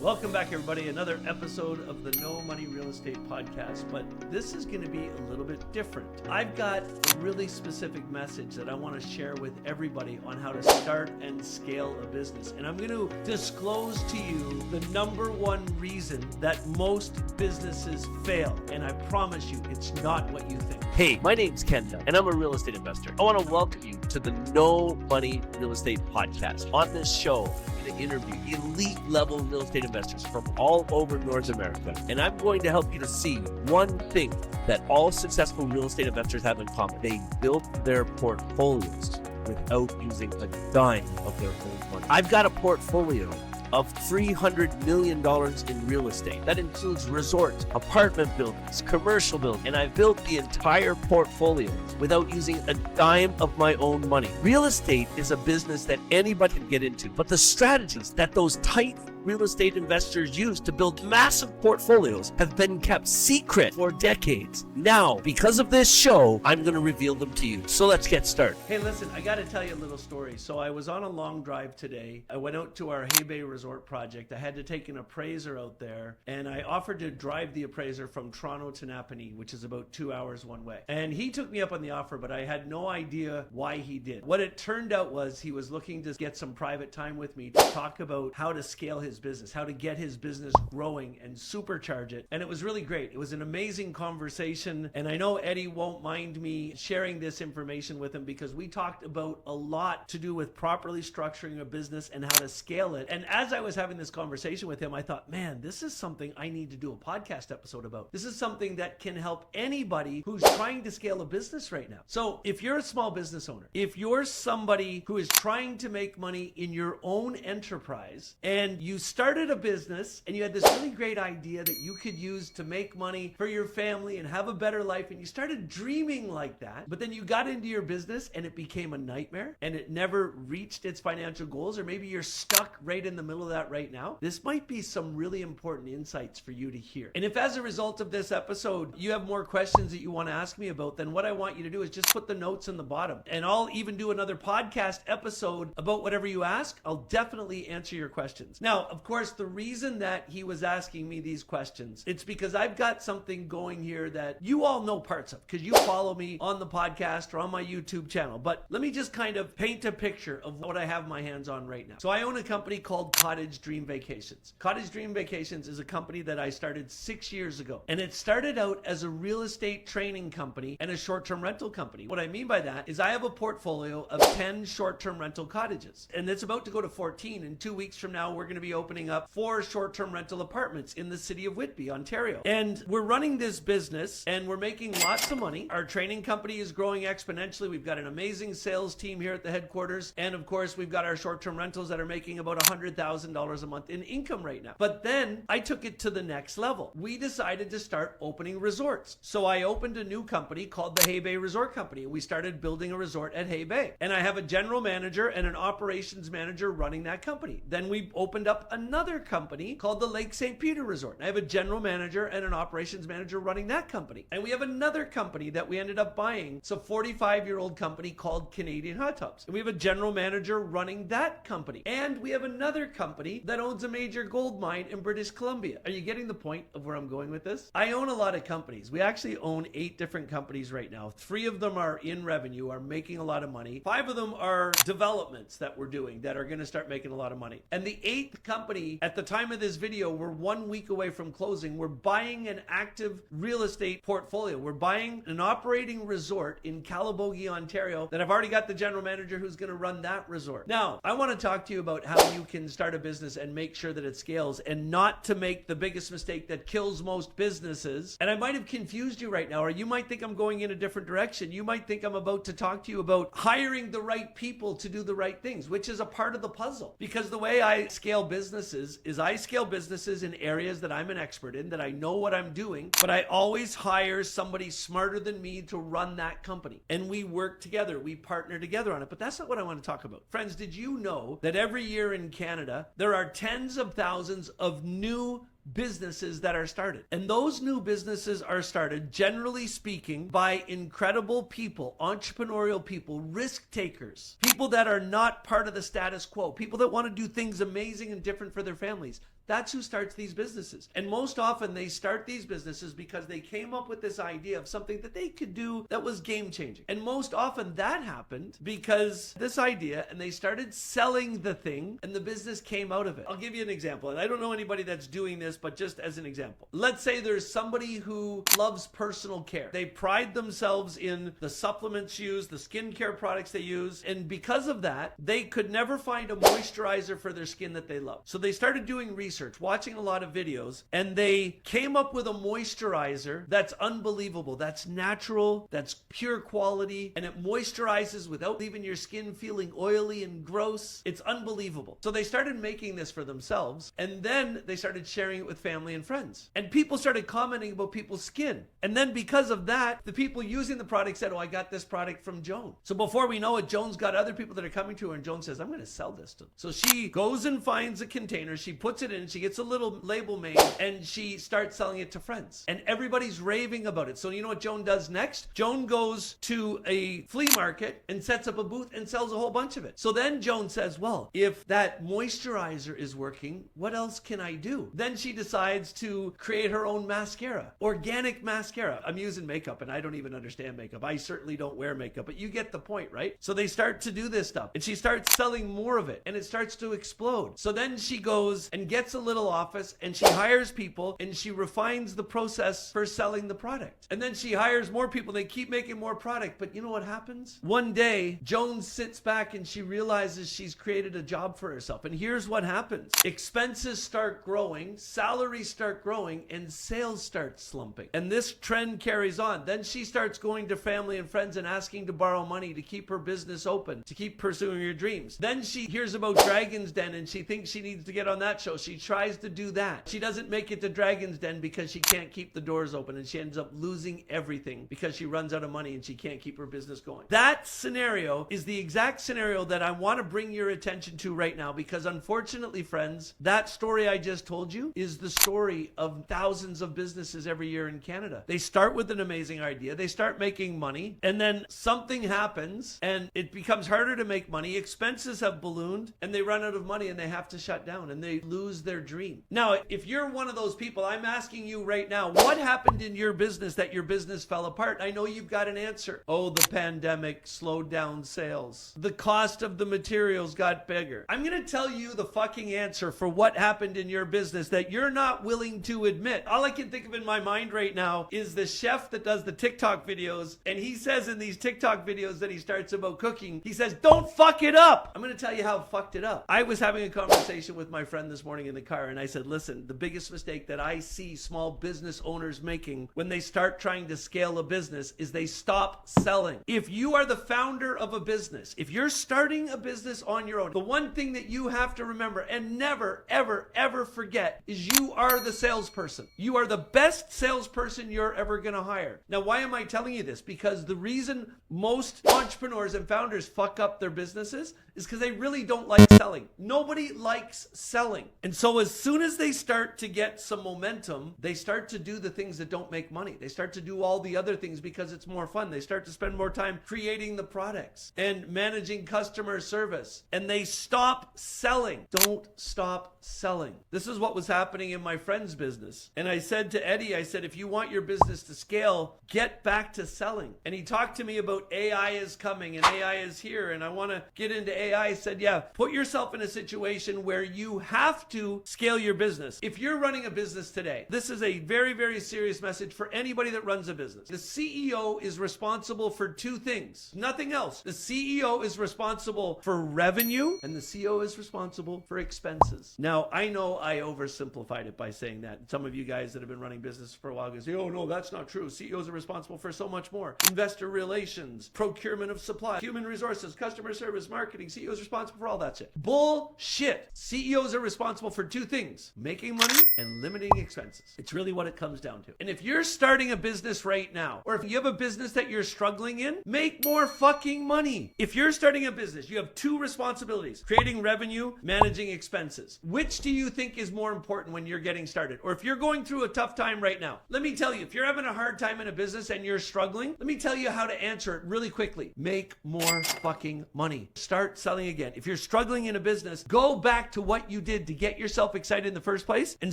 Welcome back, everybody. Another episode of the No Money Real Estate Podcast, but this is going to be a little bit different. I've got a really specific message that I want to share with everybody on how to start and scale a business. And I'm going to disclose to you the number one reason that most businesses fail. And I promise you, it's not what you think. Hey, my name's Kenda, and I'm a real estate investor. I want to welcome you to the No Money Real Estate Podcast. On this show, I'm going to interview elite level real estate investors from all over North America. And I'm going to help you to see one thing that all successful real estate investors have in common. They built their portfolios without using a dime of their own money. I've got a portfolio of $300 million in real estate. That includes resorts, apartment buildings, commercial buildings, and I built the entire portfolio without using a dime of my own money. Real estate is a business that anybody can get into, but the strategies that those tight real estate investors use to build massive portfolios have been kept secret for decades. Now, because of this show, I'm going to reveal them to you. So let's get started. Hey, listen, I got to tell you a little story. So I was on a long drive today. I went out to our Hay Bay Resort project. I had to take an appraiser out there, and I offered to drive the appraiser from Toronto to Napanee, which is about 2 hours one way. And he took me up on the offer, but I had no idea why he did. What it turned out was he was looking to get some private time with me to talk about how to scale his business, how to get his business growing and supercharge it. And it was really great. It was an amazing conversation. And I know Eddie won't mind me sharing this information with him because we talked about a lot to do with properly structuring a business and how to scale it. And as I was having this conversation with him, I thought, man, this is something I need to do a podcast episode about. This is something that can help anybody who's trying to scale a business right now. So if you're a small business owner, if you're somebody who is trying to make money in your own enterprise and you started a business and you had this really great idea that you could use to make money for your family and have a better life, and you started dreaming like that, but then you got into your business and it became a nightmare and it never reached its financial goals, or maybe you're stuck right in the middle of that right now, this might be some really important insights for you to hear. And if as a result of this episode you have more questions that you want to ask me about, then what I want you to do is just put the notes in the bottom, and I'll even do another podcast episode about whatever you ask. I'll definitely answer your questions. Now, of course, the reason that he was asking me these questions, it's because I've got something going here that you all know parts of because you follow me on the podcast or on my YouTube channel. But let me just kind of paint a picture of what I have my hands on right now. So I own a company called Cottage Dream Vacations. Cottage Dream Vacations is a company that I started 6 years ago. And it started out as a real estate training company and a short-term rental company. What I mean by that is I have a portfolio of 10 short-term rental cottages. And it's about to go to 14. In 2 weeks from now, we're going to be opening up 4 short-term rental apartments in the city of Whitby, Ontario. And we're running this business and we're making lots of money. Our training company is growing exponentially. We've got an amazing sales team here at the headquarters. And of course, we've got our short-term rentals that are making about $100,000 a month in income right now. But then I took it to the next level. We decided to start opening resorts. So I opened a new company called the Hay Bay Resort Company. We started building a resort at Hay Bay. And I have a general manager and an operations manager running that company. Then we opened up another company called the Lake St. Peter Resort. I have a general manager and an operations manager running that company. And we have another company that we ended up buying. It's a 45-year-old company called Canadian Hot Tubs. And we have a general manager running that company. And we have another company that owns a major gold mine in British Columbia. Are you getting the point of where I'm going with this? I own a lot of companies. We actually own 8 different companies right now. 3 of them are in revenue, are making a lot of money. 5 of them are developments that we're doing that are going to start making a lot of money. And the 8th company, at the time of this video, we're 1 week away from closing. We're buying an active real estate portfolio. We're buying an operating resort in Calabogie, Ontario, that I've already got the general manager who's going to run that resort. Now, I want to talk to you about how you can start a business and make sure that it scales and not to make the biggest mistake that kills most businesses. And I might have confused you right now, or you might think I'm going in a different direction. You might think I'm about to talk to you about hiring the right people to do the right things, which is a part of the puzzle. Because the way I scale businesses is I scale businesses in areas that I'm an expert in, that I know what I'm doing, but I always hire somebody smarter than me to run that company. And we work together, we partner together on it. But that's not what I want to talk about. Friends, did you know that every year in Canada, there are tens of thousands of new businesses that are started. And those new businesses are started, generally speaking, by incredible people, entrepreneurial people, risk takers, people that are not part of the status quo, people that want to do things amazing and different for their families. That's who starts these businesses. And most often they start these businesses because they came up with this idea of something that they could do that was game changing. And most often that happened because this idea, and they started selling the thing and the business came out of it. I'll give you an example. And I don't know anybody that's doing this, but just as an example. Let's say there's somebody who loves personal care. They pride themselves in the supplements used, the skincare products they use. And because of that, they could never find a moisturizer for their skin that they love. So they started doing research, watching a lot of videos, and they came up with a moisturizer that's unbelievable. That's natural, that's pure quality, and it moisturizes without leaving your skin feeling oily and gross. It's unbelievable. So they started making this for themselves, and then they started sharing it with family and friends. And people started commenting about people's skin. And then because of that, the people using the product said, oh, I got this product from Joan. So before we know it, Joan's got other people that are coming to her, and Joan says, I'm going to sell this to them. So she goes and finds a container, she puts it in, she gets a little label made, and she starts selling it to friends. And everybody's raving about it. So you know what Joan does next? Joan goes to a flea market and sets up a booth and sells a whole bunch of it. So then Joan says, well, if that moisturizer is working, what else can I do? Then she decides to create her own mascara, organic mascara. I'm using makeup and I don't even understand makeup. I certainly don't wear makeup, but you get the point, right? So they start to do this stuff and she starts selling more of it and it starts to explode. So then she goes and gets a little office and she hires people and she refines the process for selling the product. And then she hires more people. They keep making more product. But you know what happens? One day, Joan sits back and she realizes she's created a job for herself. And here's what happens. Expenses start growing, salaries start growing, and sales start slumping. And this trend carries on. Then she starts going to family and friends and asking to borrow money to keep her business open, to keep pursuing her dreams. Then she hears about Dragon's Den and she thinks she needs to get on that show. She tries to do that. She doesn't make it to Dragon's Den because she can't keep the doors open and she ends up losing everything because she runs out of money and she can't keep her business going. That scenario is the exact scenario that I want to bring your attention to right now because unfortunately, friends, that story I just told you is the story of thousands of businesses every year in Canada. They start with an amazing idea, they start making money, and then something happens and it becomes harder to make money. Expenses have ballooned and they run out of money and they have to shut down and they lose their dream. Now, if you're one of those people, I'm asking you right now, what happened in your business that your business fell apart? I know you've got an answer. Oh, the pandemic slowed down sales. The cost of the materials got bigger. I'm going to tell you the fucking answer for what happened in your business that you're not willing to admit. All I can think of in my mind right now is the chef that does the TikTok videos, and he says in these TikTok videos that he starts about cooking, he says, don't fuck it up. I'm going to tell you how fucked it up. I was having a conversation with my friend this morning in the car, and I said, listen, the biggest mistake that I see small business owners making when they start trying to scale a business is they stop selling. If you are the founder of a business, if you're starting a business on your own, the one thing that you have to remember and never, ever, ever forget is you are the salesperson. You are the best salesperson you're ever going to hire. Now, why am I telling you this? Because the reason most entrepreneurs and founders fuck up their businesses is because they really don't like selling. Nobody likes selling. And so as soon as they start to get some momentum, they start to do the things that don't make money. They start to do all the other things because it's more fun. They start to spend more time creating the products and managing customer service. And they stop selling. Don't stop selling. This is what was happening in my friend's business. And I said to Eddie, I said, if you want your business to scale, get back to selling. And he talked to me about AI is coming and AI is here. And I want to get into AI. I said, yeah, put yourself in a situation where you have to scale your business. If you're running a business today, this is a very, very serious message for anybody that runs a business. The CEO is responsible for two things, nothing else. The CEO is responsible for revenue and the CEO is responsible for expenses. Now, I know I oversimplified it by saying that. Some of you guys that have been running business for a while go, oh, no, that's not true. CEOs are responsible for so much more. Investor relations, procurement of supply, human resources, customer service, marketing. CEOs are responsible for all that shit. Bullshit. CEOs are responsible for two things, making money and limiting expenses. It's really what it comes down to. And if you're starting a business right now, or if you have a business that you're struggling in, make more fucking money. If you're starting a business, you have two responsibilities, creating revenue, managing expenses. Which do you think is more important when you're getting started? Or if you're going through a tough time right now, let me tell you, if you're having a hard time in a business and you're struggling, let me tell you how to answer it really quickly. Make more fucking money. Start selling again. If you're struggling in a business, go back to what you did to get yourself yourself excited in the first place and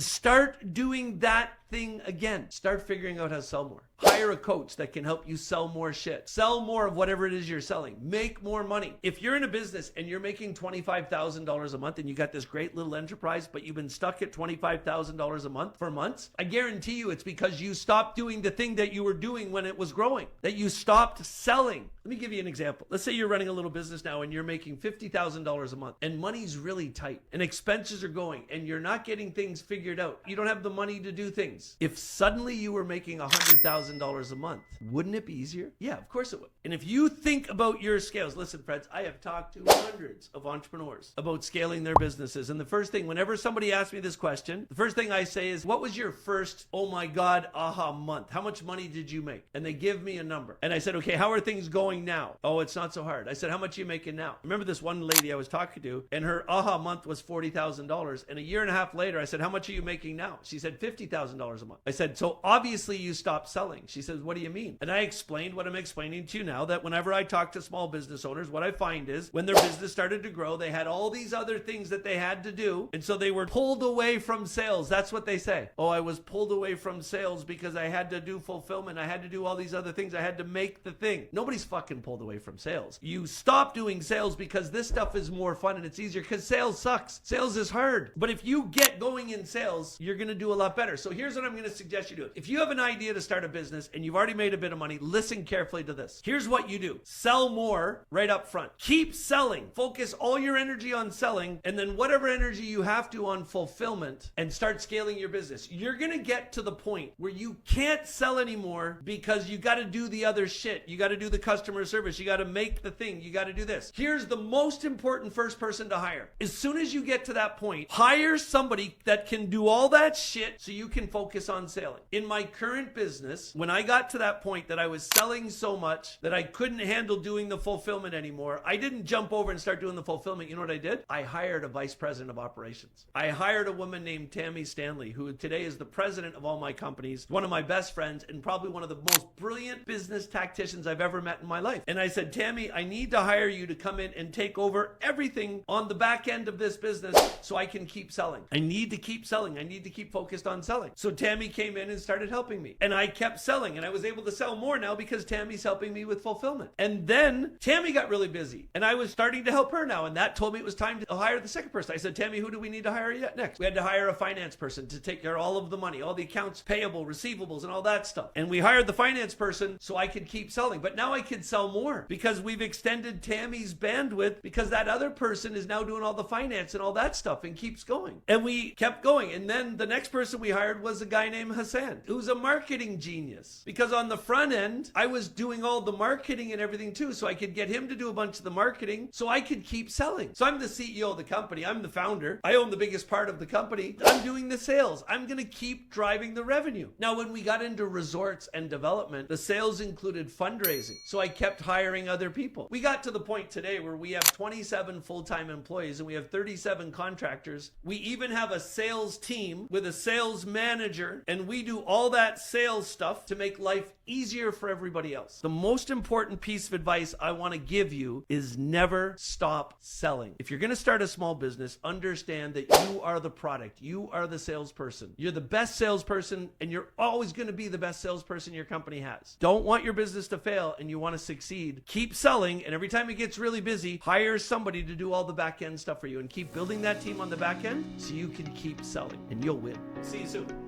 start doing that thing again. Start figuring out how to sell more. Hire a coach that can help you sell more shit. Sell more of whatever it is you're selling. Make more money. If you're in a business and you're making $25,000 a month and you got this great little enterprise, but you've been stuck at $25,000 a month for months, I guarantee you it's because you stopped doing the thing that you were doing when it was growing, that you stopped selling. Let me give you an example. Let's say you're running a little business now and you're making $50,000 a month and money's really tight and expenses are going and you're not getting things figured out. You don't have the money to do things. If suddenly you were making $100,000 a month, wouldn't it be easier? Yeah, of course it would. And if you think about your scales, listen, friends, I have talked to hundreds of entrepreneurs about scaling their businesses. And the first thing, whenever somebody asks me this question, the first thing I say is, what was your first, oh my God, aha month? How much money did you make? And they give me a number. And I said, okay, how are things going now? Oh, it's not so hard. I said, how much are you making now? I remember this one lady I was talking to, and her aha month was $40,000. And a year and a half later, I said, how much are you making now? She said, $50,000 a month. I said, so obviously you stopped selling. She says, what do you mean? And I explained what I'm explaining to you now, that whenever I talk to small business owners, what I find is when their business started to grow, they had all these other things that they had to do. And so they were pulled away from sales. That's what they say. Oh, I was pulled away from sales because I had to do fulfillment. I had to do all these other things. I had to make the thing. Nobody's fucking pulled away from sales. You stop doing sales because this stuff is more fun and it's easier, because sales sucks. Sales is hard. But if you get going in sales, you're going to do a lot better. So here's what I'm going to suggest you do. If you have an idea to start a business and you've already made a bit of money, listen carefully to this. Here's what you do. Sell more right up front. Keep selling. Focus all your energy on selling, and then whatever energy you have to on fulfillment, and start scaling your business. You're going to get to the point where you can't sell anymore because you got to do the other shit. You got to do the customer service. You got to make the thing. You got to do this. Here's the most important first person to hire. As soon as you get to that point, hire somebody that can do all that shit so you can focus on selling. In my current business, when I got to that point that I was selling so much that I couldn't handle doing the fulfillment anymore, I didn't jump over and start doing the fulfillment. You know what I did? I hired a vice president of operations. I hired a woman named Tammy Stanley, who today is the president of all my companies, one of my best friends, and probably one of the most brilliant business tacticians I've ever met in my life. And I said, Tammy, I need to hire you to come in and take over everything on the back end of this business so I can keep selling. I need to keep selling. I need to keep focused on selling. So Tammy came in and started helping me. And I kept selling, and I was able to sell more now because Tammy's helping me with fulfillment. And then Tammy got really busy, and I was starting to help her now, and that told me it was time to hire the second person. I said, Tammy, who do we need to hire yet next? We had to hire a finance person to take care of all of the money, all the accounts payable, receivables, and all that stuff. And we hired the finance person so I could keep selling. But now I could sell more because we've extended Tammy's bandwidth, because that other person is now doing all the finance and all that stuff and keeps going. And we kept going. And then the next person we hired was a guy named Hassan, who's a marketing genius, because on the front end, I was doing all the marketing and everything too. So I could get him to do a bunch of the marketing so I could keep selling. So I'm the CEO of the company. I'm the founder. I own the biggest part of the company. I'm doing the sales. I'm going to keep driving the revenue. Now, when we got into resorts and development, the sales included fundraising. So I kept hiring other people. We got to the point today where we have 27 full-time employees and we have 37 contractors. We even have a sales team with a sales manager, and we do all that sales stuff to make life easier for everybody else. The most important piece of advice I want to give you is never stop selling. If you're going to start a small business, understand that you are the product. You are the salesperson. You're the best salesperson, and you're always going to be the best salesperson your company has. Don't want your business to fail and you want to succeed. Keep selling, and every time it gets really busy, hire somebody to do all the back end stuff for you, and keep building that team on the back end so you can keep selling, and you'll win. See you soon.